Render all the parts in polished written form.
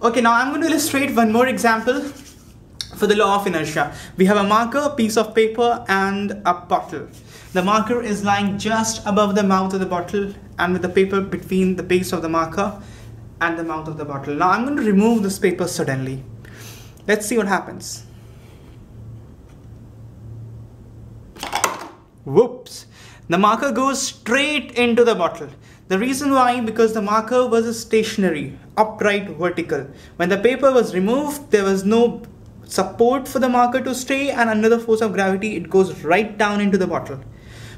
Okay, now I'm going to illustrate one more example for the law of inertia. We have a marker, a piece of paper, and a bottle. The marker is lying just above the mouth of the bottle and with the paper between the base of the marker and the mouth of the bottle. Now I'm going to remove this paper suddenly. Let's see what happens. Whoops! The marker goes straight into the bottle. The reason why, because the marker was stationary, upright, vertical. When the paper was removed, there was no support for the marker to stay, and under the force of gravity, it goes right down into the bottle.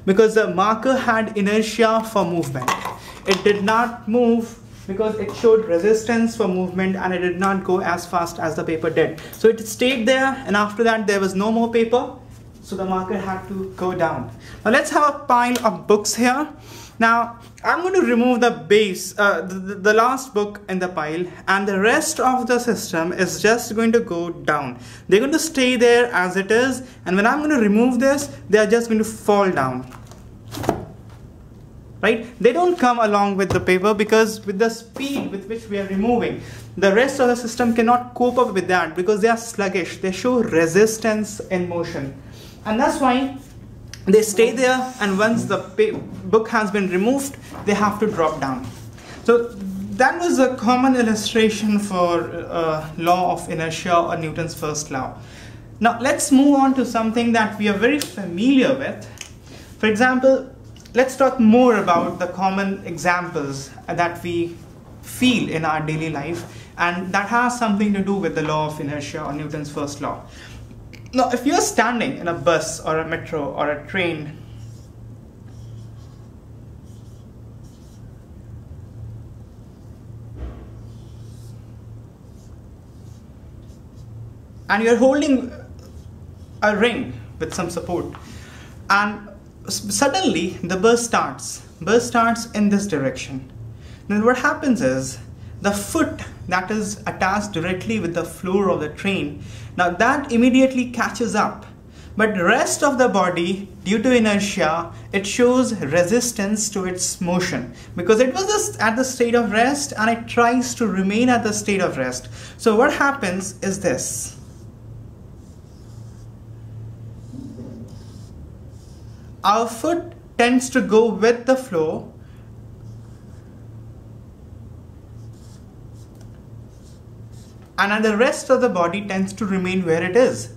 Because the marker had inertia for movement. It did not move because it showed resistance for movement, and it did not go as fast as the paper did. So it stayed there, and after that there was no more paper, so the marker had to go down. Now let's have a pile of books here. Now I'm going to remove the base, the last book in the pile, and the rest of the system is just going to go down. They're going to stay there as it is, and when I'm going to remove this, they are just going to fall down. Right? They don't come along with the paper because with the speed with which we are removing, the rest of the system cannot cope up with that because they are sluggish. They show resistance in motion. And that's why they stay there, and once the book has been removed, they have to drop down. So that was a common illustration for law of inertia, or Newton's first law. Now let's move on to something that we are very familiar with. For example, let's talk more about the common examples that we feel in our daily life, and that has something to do with the law of inertia, or Newton's first law. Now, if you're standing in a bus or a metro or a train, and you're holding a ring with some support, and suddenly the bus starts in this direction. Then what happens is the foot that is attached directly with the floor of the train, now that immediately catches up, but the rest of the body, due to inertia, it shows resistance to its motion because it was just at the state of rest, and it tries to remain at the state of rest. So what happens is this. Our foot tends to go with the flow, and the rest of the body tends to remain where it is.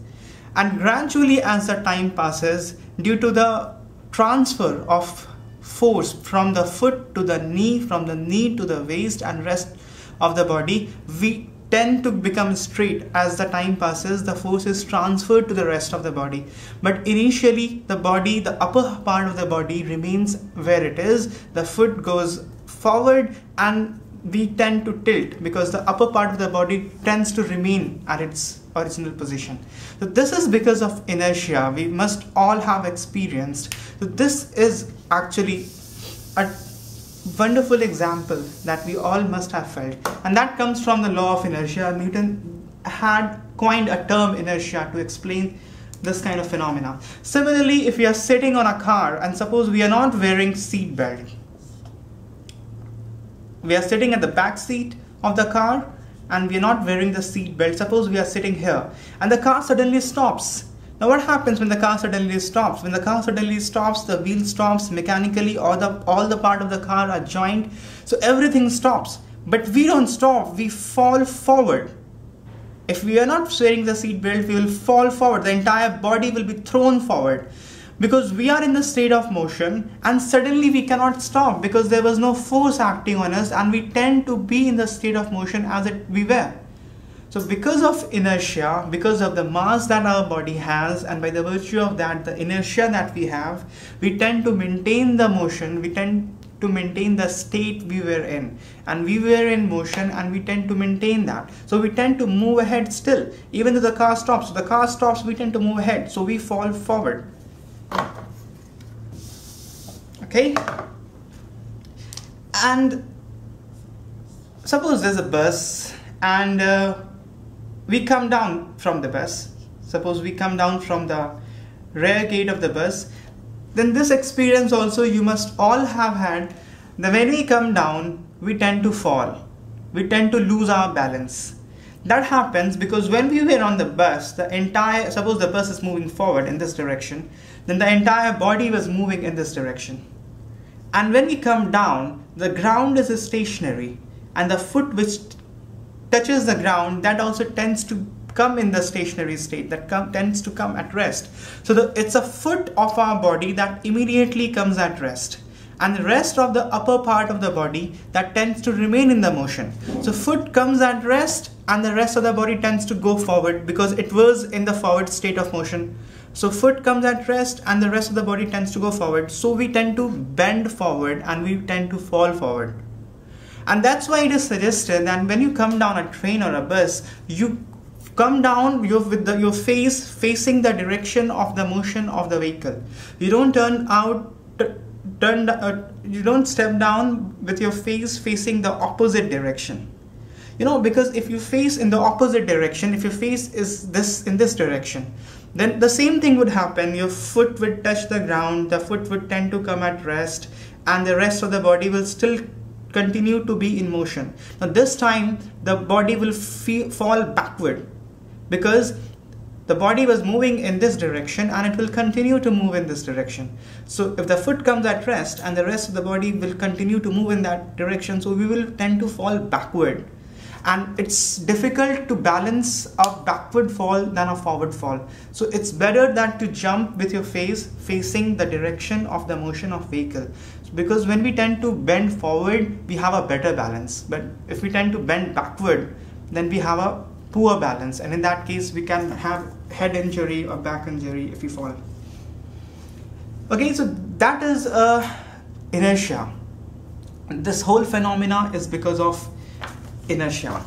And gradually, as the time passes, due to the transfer of force from the foot to the knee, from the knee to the waist and rest of the body, we tend to become straight. As the time passes, the force is transferred to the rest of the body. But initially, the body, the upper part of the body remains where it is. The foot goes forward, and we tend to tilt because the upper part of the body tends to remain at its original position. So this is because of inertia. We must all have experienced. So this is actually a wonderful example that we all must have felt, and that comes from the law of inertia. Newton had coined a term inertia to explain this kind of phenomena. Similarly, if we are sitting on a car and suppose we are not wearing seat belt, we are sitting at the back seat of the car and we are not wearing the seat belt. Suppose we are sitting here and the car suddenly stops. Now what happens when the car suddenly stops? When the car suddenly stops, the wheel stops mechanically, or all the part of the car are joined, so everything stops. But we don't stop, we fall forward. If we are not wearing the seat belt, we will fall forward. The entire body will be thrown forward because we are in the state of motion, and suddenly we cannot stop because there was no force acting on us, and we tend to be in the state of motion as we were. So because of inertia, because of the mass that our body has, and by the virtue of that, the inertia that we have, we tend to maintain the motion, we tend to maintain the state we were in. And we were in motion and we tend to maintain that. So we tend to move ahead still, even though the car stops. So the car stops, we tend to move ahead. So we fall forward. Okay? And suppose there's a bus and we come down from the bus. Suppose we come down from the rear gate of the bus. Then this experience also you must all have had, that when we come down, we tend to fall. We tend to lose our balance. That happens because when we were on the bus, suppose the bus is moving forward in this direction, then the entire body was moving in this direction. And when we come down, the ground is stationary, and the foot which touches the ground, that also tends to come in the stationary state, tends to come at rest. So it's a foot of our body that immediately comes at rest, and the rest of the upper part of the body that tends to remain in the motion. So foot comes at rest and the rest of the body tends to go forward because it was in the forward state of motion. So foot comes at rest and the rest of the body tends to go forward. So we tend to bend forward and we tend to fall forward. And that's why it is suggested that when you come down a train or a bus, you come down with your face facing the direction of the motion of the vehicle. You don't you don't step down with your face facing the opposite direction. Because if you face in the opposite direction, if your face is in this direction, then the same thing would happen. Your foot would touch the ground, the foot would tend to come at rest, and the rest of the body will still continue to be in motion. Now this time the body will fall backward because the body was moving in this direction and it will continue to move in this direction. So if the foot comes at rest and the rest of the body will continue to move in that direction, so we will tend to fall backward. And it's difficult to balance a backward fall than a forward fall. So it's better that to jump with your face facing the direction of the motion of vehicle. Because when we tend to bend forward, we have a better balance. But if we tend to bend backward, then we have a poor balance, and in that case we can have head injury or back injury if we fall. Okay, so that is inertia. This whole phenomena is because of inertia.